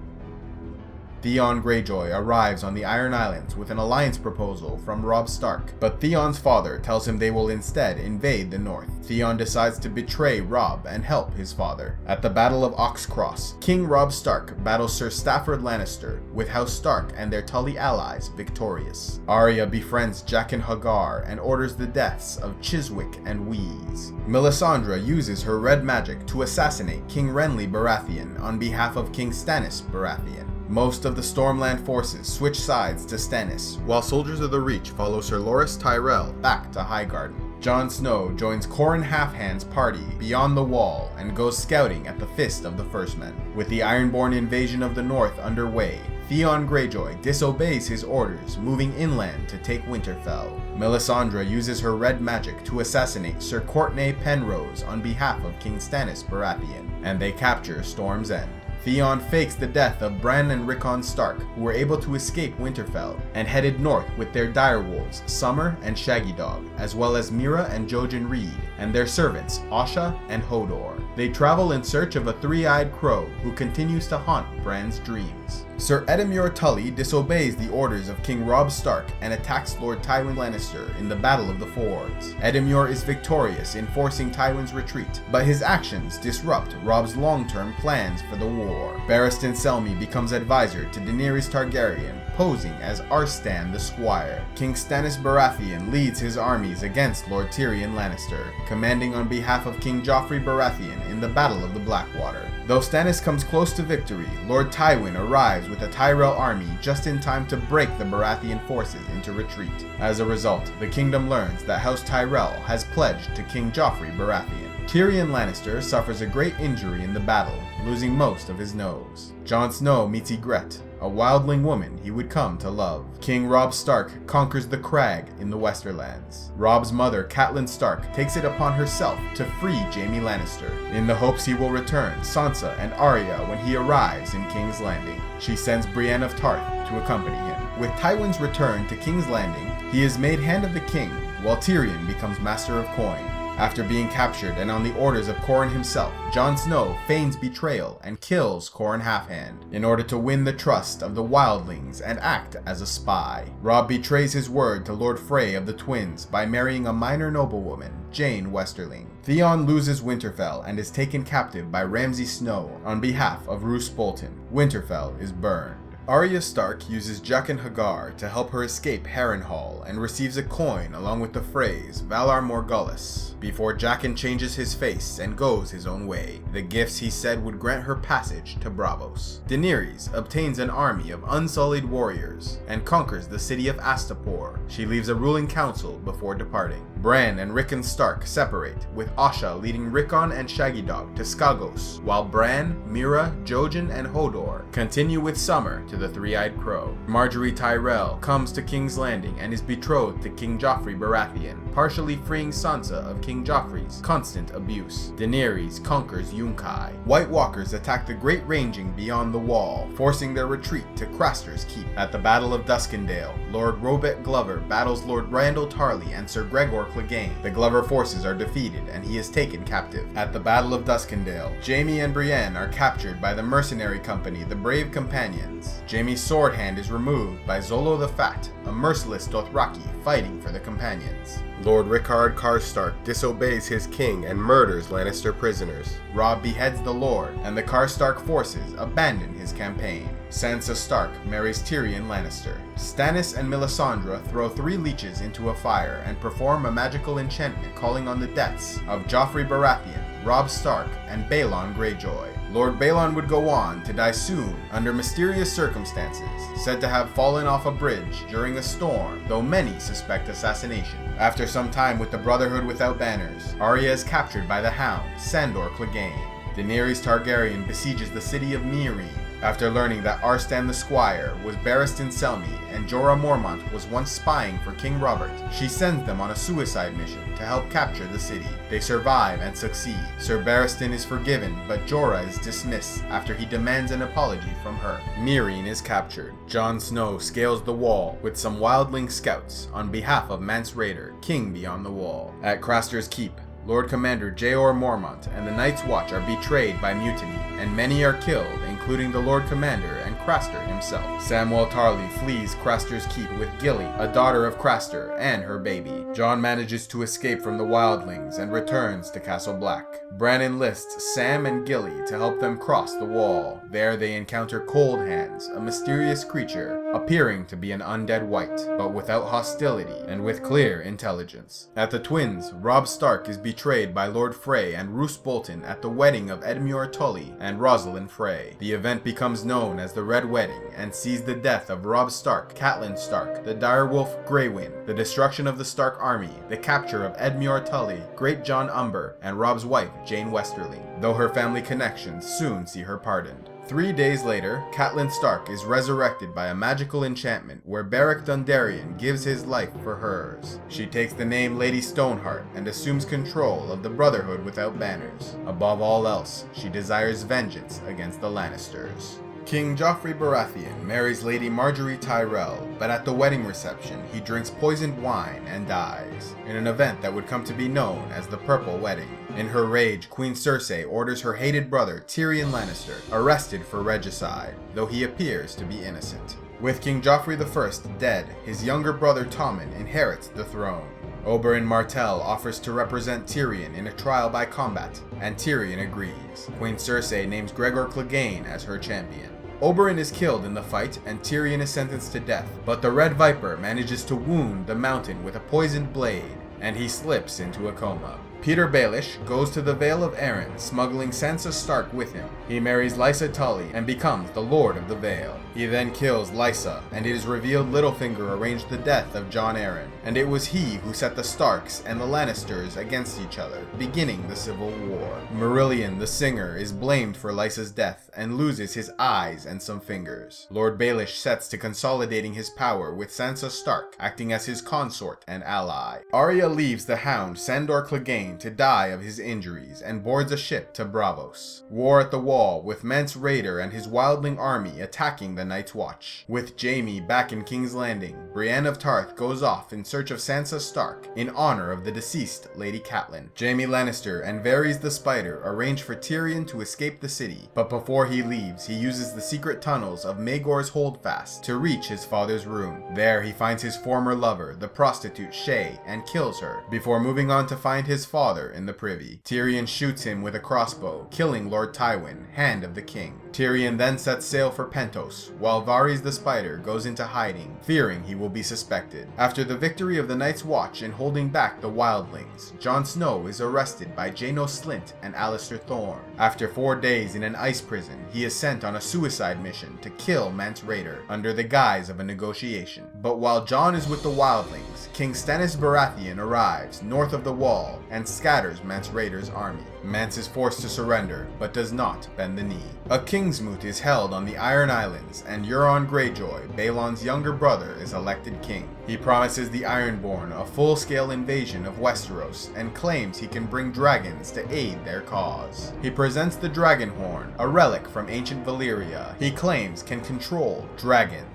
Theon Greyjoy arrives on the Iron Islands with an alliance proposal from Robb Stark, but Theon's father tells him they will instead invade the north. Theon decides to betray Robb and help his father. At the Battle of Ox Cross, King Robb Stark battles Sir Stafford Lannister, with House Stark and their Tully allies victorious. Arya befriends Jaqen H'ghar and orders the deaths of Chiswick and Wheeze. Melisandre uses her red magic to assassinate King Renly Baratheon on behalf of King Stannis Baratheon. Most of the Stormland forces switch sides to Stannis, while soldiers of the Reach follow Sir Loras Tyrell back to Highgarden. Jon Snow joins Qhorin Halfhand's party beyond the Wall and goes scouting at the Fist of the First Men. With the Ironborn invasion of the North underway, Theon Greyjoy disobeys his orders, moving inland to take Winterfell. Melisandre uses her red magic to assassinate Sir Courtenay Penrose on behalf of King Stannis Baratheon, and they capture Storm's End. Theon fakes the death of Bran and Rickon Stark, who were able to escape Winterfell, and headed north with their direwolves, Summer and Shaggy Dog, as well as Mira and Jojen Reed, and their servants, Osha and Hodor. They travel in search of a three-eyed crow who continues to haunt Bran's dreams. Sir Edmure Tully disobeys the orders of King Robb Stark and attacks Lord Tywin Lannister in the Battle of the Fords. Edmure is victorious in forcing Tywin's retreat, but his actions disrupt Robb's long-term plans for the war. Barristan Selmy becomes advisor to Daenerys Targaryen, posing as Arstan the Squire. King Stannis Baratheon leads his armies against Lord Tyrion Lannister, commanding on behalf of King Joffrey Baratheon in the Battle of the Blackwater. Though Stannis comes close to victory, Lord Tywin arrives with a Tyrell army just in time to break the Baratheon forces into retreat. As a result, the kingdom learns that House Tyrell has pledged to King Joffrey Baratheon. Tyrion Lannister suffers a great injury in the battle, losing most of his nose. Jon Snow meets Ygritte, a wildling woman he would come to love. King Robb Stark conquers the Crag in the Westerlands. Robb's mother, Catelyn Stark, takes it upon herself to free Jaime Lannister, in the hopes he will return Sansa and Arya when he arrives in King's Landing. She sends Brienne of Tarth to accompany him. With Tywin's return to King's Landing, he is made Hand of the King, while Tyrion becomes Master of Coin. After being captured and on the orders of Qhorin himself, Jon Snow feigns betrayal and kills Qhorin Halfhand in order to win the trust of the wildlings and act as a spy. Robb betrays his word to Lord Frey of the Twins by marrying a minor noblewoman, Jane Westerling. Theon loses Winterfell and is taken captive by Ramsay Snow on behalf of Roose Bolton. Winterfell is burned. Arya Stark uses Jaqen H'ghar to help her escape Harrenhal and receives a coin along with the phrase Valar Morghulis before Jaqen changes his face and goes his own way. The gifts he said would grant her passage to Braavos. Daenerys obtains an army of unsullied warriors and conquers the city of Astapor. She leaves a ruling council before departing. Bran and Rickon Stark separate, with Osha leading Rickon and Shaggy Dog to Skagos, while Bran, Mira, Jojen, and Hodor continue with Summer to the Three-Eyed Crow. Margaery Tyrell comes to King's Landing and is betrothed to King Joffrey Baratheon, partially freeing Sansa of King Joffrey's constant abuse. Daenerys conquers Yunkai. White Walkers attack the Great Ranging beyond the Wall, forcing their retreat to Craster's Keep. At the Battle of Duskendale, Lord Robert Glover battles Lord Randall Tarley and Sir Gregor Clegane. The Glover forces are defeated and he is taken captive. At the Battle of Duskendale, Jaime and Brienne are captured by the mercenary company, the Brave Companions. Jaime's sword hand is removed by Zolo the Fat, a merciless Dothraki fighting for the Companions. Lord Rickard Karstark disobeys his king and murders Lannister prisoners. Robb beheads the Lord, and the Karstark forces abandon his campaign. Sansa Stark marries Tyrion Lannister. Stannis and Melisandre throw 3 leeches into a fire and perform a magical enchantment calling on the deaths of Joffrey Baratheon, Robb Stark, and Balon Greyjoy. Lord Balon would go on to die soon under mysterious circumstances, said to have fallen off a bridge during a storm, though many suspect assassination. After some time with the Brotherhood Without Banners, Arya is captured by the Hound, Sandor Clegane. Daenerys Targaryen besieges the city of Meereen After learning that Arstan the Squire was Barristan Selmy and Jorah Mormont was once spying for King Robert, she sends them on a suicide mission to help capture the city. They survive and succeed. Sir Barristan is forgiven, but Jorah is dismissed after he demands an apology from her. Meereen is captured. Jon Snow scales the wall with some wildling scouts on behalf of Mance Rayder, king beyond the wall. At Craster's Keep, Lord Commander Jeor Mormont and the Night's Watch are betrayed by mutiny, and many are killed, including the Lord Commander and Craster himself. Samwell Tarly flees Craster's Keep with Gilly, a daughter of Craster, and her baby. Jon manages to escape from the wildlings and returns to Castle Black. Bran enlists Sam and Gilly to help them cross the wall. There they encounter Cold Hands, a mysterious creature, appearing to be an undead wight, but without hostility and with clear intelligence. At the Twins, Robb Stark is betrayed by Lord Frey and Roose Bolton at the wedding of Edmure Tully and Rosalind Frey. The event becomes known as the Red Wedding and sees the death of Robb Stark, Catelyn Stark, the direwolf Greywind, the destruction of the Stark army, the capture of Edmure Tully, Great John Umber, and Robb's wife Jane Westerling, though her family connections soon see her pardoned. 3 days later, Catelyn Stark is resurrected by a magical enchantment where Beric Dondarrion gives his life for hers. She takes the name Lady Stoneheart and assumes control of the Brotherhood without banners. Above all else, she desires vengeance against the Lannisters. King Joffrey Baratheon marries Lady Margaery Tyrell, but at the wedding reception, he drinks poisoned wine and dies, in an event that would come to be known as the Purple Wedding. In her rage, Queen Cersei orders her hated brother, Tyrion Lannister, arrested for regicide, though he appears to be innocent. With King Joffrey I dead, his younger brother Tommen inherits the throne. Oberyn Martell offers to represent Tyrion in a trial by combat, and Tyrion agrees. Queen Cersei names Gregor Clegane as her champion. Oberyn is killed in the fight and Tyrion is sentenced to death, but the Red Viper manages to wound the Mountain with a poisoned blade, and he slips into a coma. Peter Baelish goes to the Vale of Arryn, smuggling Sansa Stark with him. He marries Lysa Tully and becomes the Lord of the Vale. He then kills Lysa, and it is revealed Littlefinger arranged the death of Jon Arryn, and it was he who set the Starks and the Lannisters against each other, beginning the Civil War. Marillion the Singer is blamed for Lysa's death and loses his eyes and some fingers. Lord Baelish sets to consolidating his power with Sansa Stark acting as his consort and ally. Arya leaves the Hound Sandor Clegane to die of his injuries and boards a ship to Braavos. War at the Wall, with Mance Rayder and his wildling army attacking the Night's Watch. With Jaime back in King's Landing, Brienne of Tarth goes off in search of Sansa Stark in honor of the deceased Lady Catelyn. Jaime Lannister and Varys the Spider arrange for Tyrion to escape the city, but before he leaves, he uses the secret tunnels of Maegor's Holdfast to reach his father's room. There he finds his former lover, the prostitute Shae, and kills her, before moving on to find his father in the privy. Tyrion shoots him with a crossbow, killing Lord Tywin, Hand of the King. Tyrion then sets sail for Pentos, while Varys the Spider goes into hiding, fearing he will be suspected. After the victory of the Night's Watch in holding back the wildlings, Jon Snow is arrested by Janos Slynt and Alliser Thorne. After 4 days in an ice prison, he is sent on a suicide mission to kill Mance Rayder under the guise of a negotiation. But while Jon is with the wildlings, King Stannis Baratheon arrives north of the Wall and scatters Mance Rayder's army. Mance is forced to surrender, but does not bend the knee. A Kingsmoot is held on the Iron Islands, and Euron Greyjoy, Balon's younger brother, is elected king. He promises the Ironborn a full-scale invasion of Westeros, and claims he can bring dragons to aid their cause. He presents the Dragonhorn, a relic from ancient Valyria, he claims can control dragons.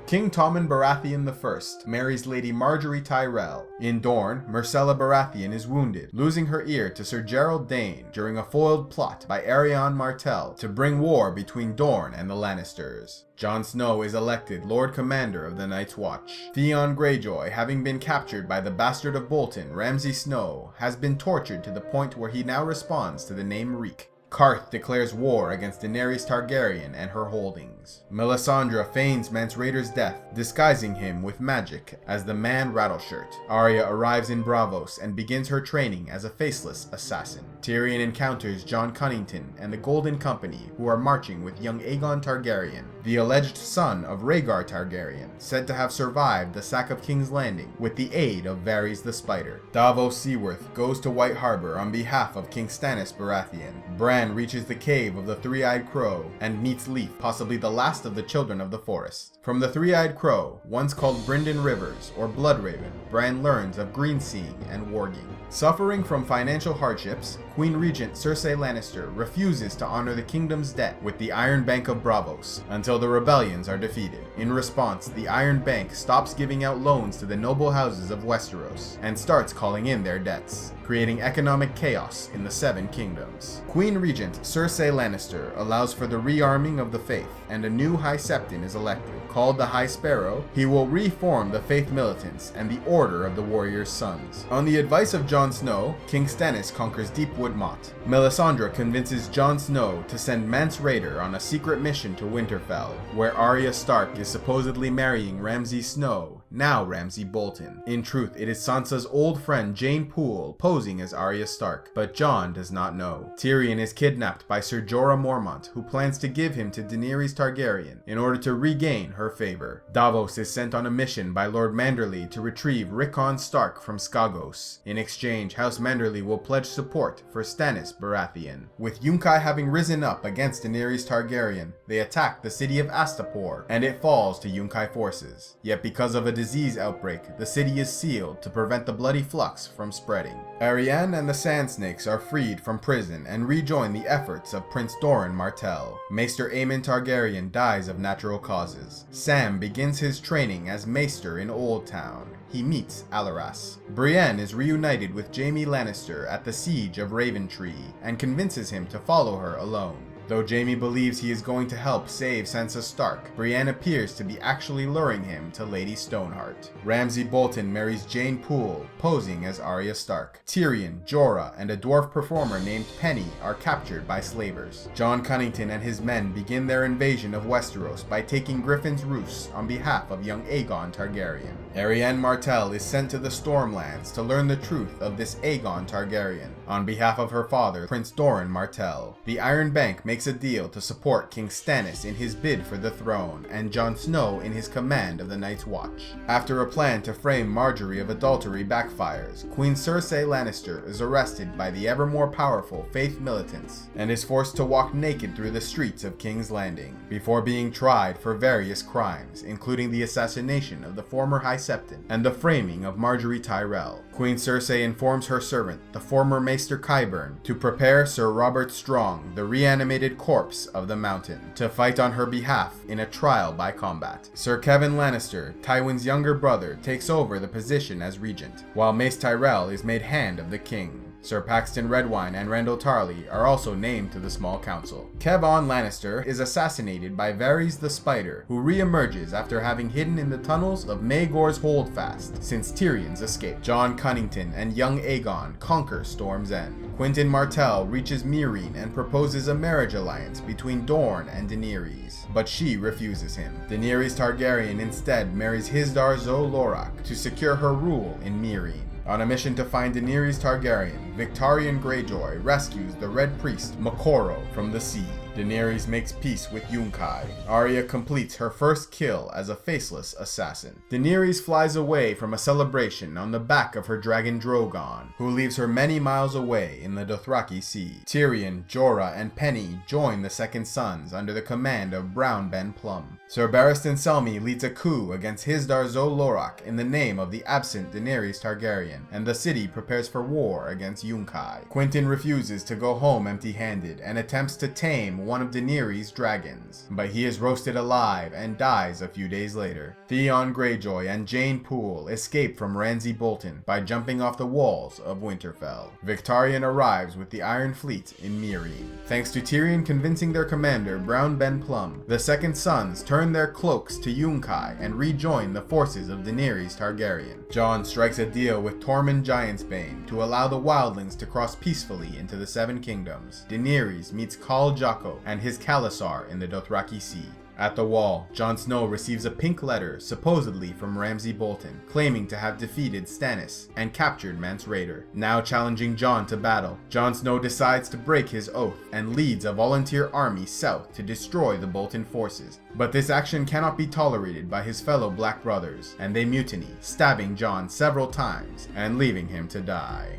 King Tommen Baratheon I marries Lady Margaery Tyrell. In Dorne, Myrcella Baratheon is wounded, losing her ear to Sir Gerald Dane during a foiled plot by Arianne Martell to bring war between Dorne and the Lannisters. Jon Snow is elected Lord Commander of the Night's Watch. Theon Greyjoy, having been captured by the bastard of Bolton, Ramsay Snow, has been tortured to the point where he now responds to the name Reek. Qarth declares war against Daenerys Targaryen and her holdings. Melisandre feigns Mance Rayder's death, disguising him with magic as the Man Rattleshirt. Arya arrives in Braavos and begins her training as a faceless assassin. Tyrion encounters Jon Cunnington and the Golden Company, who are marching with young Aegon Targaryen, the alleged son of Rhaegar Targaryen, said to have survived the sack of King's Landing with the aid of Varys the Spider. Davos Seaworth goes to White Harbor on behalf of King Stannis Baratheon. Bran Bran reaches the cave of the Three-Eyed Crow and meets Leaf, possibly the last of the children of the forest. From the Three-Eyed Crow, once called Brynden Rivers or Bloodraven, Bran learns of green-seeing and warging. Suffering from financial hardships, Queen Regent Cersei Lannister refuses to honor the kingdom's debt with the Iron Bank of Braavos until the rebellions are defeated. In response, the Iron Bank stops giving out loans to the noble houses of Westeros and starts calling in their debts, creating economic chaos in the Seven Kingdoms. Queen Regent Cersei Lannister allows for the rearming of the Faith, and a new High Septon is elected. Called the High Sparrow, he will reform the Faith Militants and the Order of the Warrior's Sons. On the advice of Jon Snow, King Stannis conquers Deepwood Motte. Melisandre convinces Jon Snow to send Mance Rayder on a secret mission to Winterfell, where Arya Stark is supposedly marrying Ramsay Snow, now Ramsay Bolton. In truth, it is Sansa's old friend Jane Poole posing as Arya Stark, but Jon does not know. Tyrion is kidnapped by Ser Jorah Mormont, who plans to give him to Daenerys Targaryen in order to regain her favor. Davos is sent on a mission by Lord Manderly to retrieve Rickon Stark from Skagos. In exchange, House Manderly will pledge support for Stannis Baratheon. With Yunkai having risen up against Daenerys Targaryen, they attack the city of Astapor, and it falls to Yunkai forces. Yet because of a disease outbreak, the city is sealed to prevent the bloody flux from spreading. Arianne and the Sand Snakes are freed from prison and rejoin the efforts of Prince Doran Martell. Maester Aemon Targaryen dies of natural causes. Sam begins his training as Maester in Old Town. He meets Alaras. Brienne is reunited with Jaime Lannister at the siege of Raventree and convinces him to follow her alone. Though Jaime believes he is going to help save Sansa Stark, Brienne appears to be actually luring him to Lady Stoneheart. Ramsay Bolton marries Jane Poole, posing as Arya Stark. Tyrion, Jorah, and a dwarf performer named Penny are captured by slavers. Jon Cunnington and his men begin their invasion of Westeros by taking Griffin's Roost on behalf of young Aegon Targaryen. Arianne Martell is sent to the Stormlands to learn the truth of this Aegon Targaryen on behalf of her father, Prince Doran Martell. The Iron Bank makes a deal to support King Stannis in his bid for the throne and Jon Snow in his command of the Night's Watch. After a plan to frame Marjorie of adultery backfires, Queen Cersei Lannister is arrested by the ever more powerful Faith Militants and is forced to walk naked through the streets of King's Landing before being tried for various crimes, including the assassination of the former High Septon and the framing of Marjorie Tyrell. Queen Cersei informs her servant, the former Maester Qyburn, to prepare Sir Robert Strong, the reanimated corpse of the Mountain, to fight on her behalf in a trial by combat. Sir Kevan Lannister, Tywin's younger brother, takes over the position as regent, while Mace Tyrell is made Hand of the King. Sir Paxton Redwyne and Randall Tarley are also named to the small council. Kevan Lannister is assassinated by Varys the Spider, who re-emerges after having hidden in the tunnels of Maegor's Holdfast since Tyrion's escape. Jon Cunnington and young Aegon conquer Storm's End. Quentyn Martell reaches Meereen and proposes a marriage alliance between Dorne and Daenerys, but she refuses him. Daenerys Targaryen instead marries Hizdahr zo Loraq to secure her rule in Meereen. On a mission to find Daenerys Targaryen, Victarion Greyjoy rescues the Red Priest Moqorro from the sea. Daenerys makes peace with Yunkai. Arya completes her first kill as a faceless assassin. Daenerys flies away from a celebration on the back of her dragon Drogon, who leaves her many miles away in the Dothraki Sea. Tyrion, Jorah, and Penny join the Second Sons under the command of Brown Ben Plum. Sir Barristan Selmy leads a coup against Hizdahr zo Loraq in the name of the absent Daenerys Targaryen, and the city prepares for war against Yunkai. Quentyn refuses to go home empty-handed and attempts to tame one of Daenerys' dragons, but he is roasted alive and dies a few days later. Theon Greyjoy and Jane Poole escape from Ramsay Bolton by jumping off the walls of Winterfell. Victarion arrives with the Iron Fleet in Meereen. Thanks to Tyrion convincing their commander Brown Ben Plum, the Second Sons turn their cloaks to Yunkai and rejoin the forces of Daenerys Targaryen. Jon strikes a deal with Tormund Giantsbane to allow the wildlings to cross peacefully into the Seven Kingdoms. Daenerys meets Khal Jocko and his Khalasar in the Dothraki Sea. At the Wall, Jon Snow receives a pink letter, supposedly from Ramsay Bolton, claiming to have defeated Stannis and captured Mance Rayder. Now challenging Jon to battle, Jon Snow decides to break his oath and leads a volunteer army south to destroy the Bolton forces. But this action cannot be tolerated by his fellow Black brothers, and they mutiny, stabbing Jon several times and leaving him to die.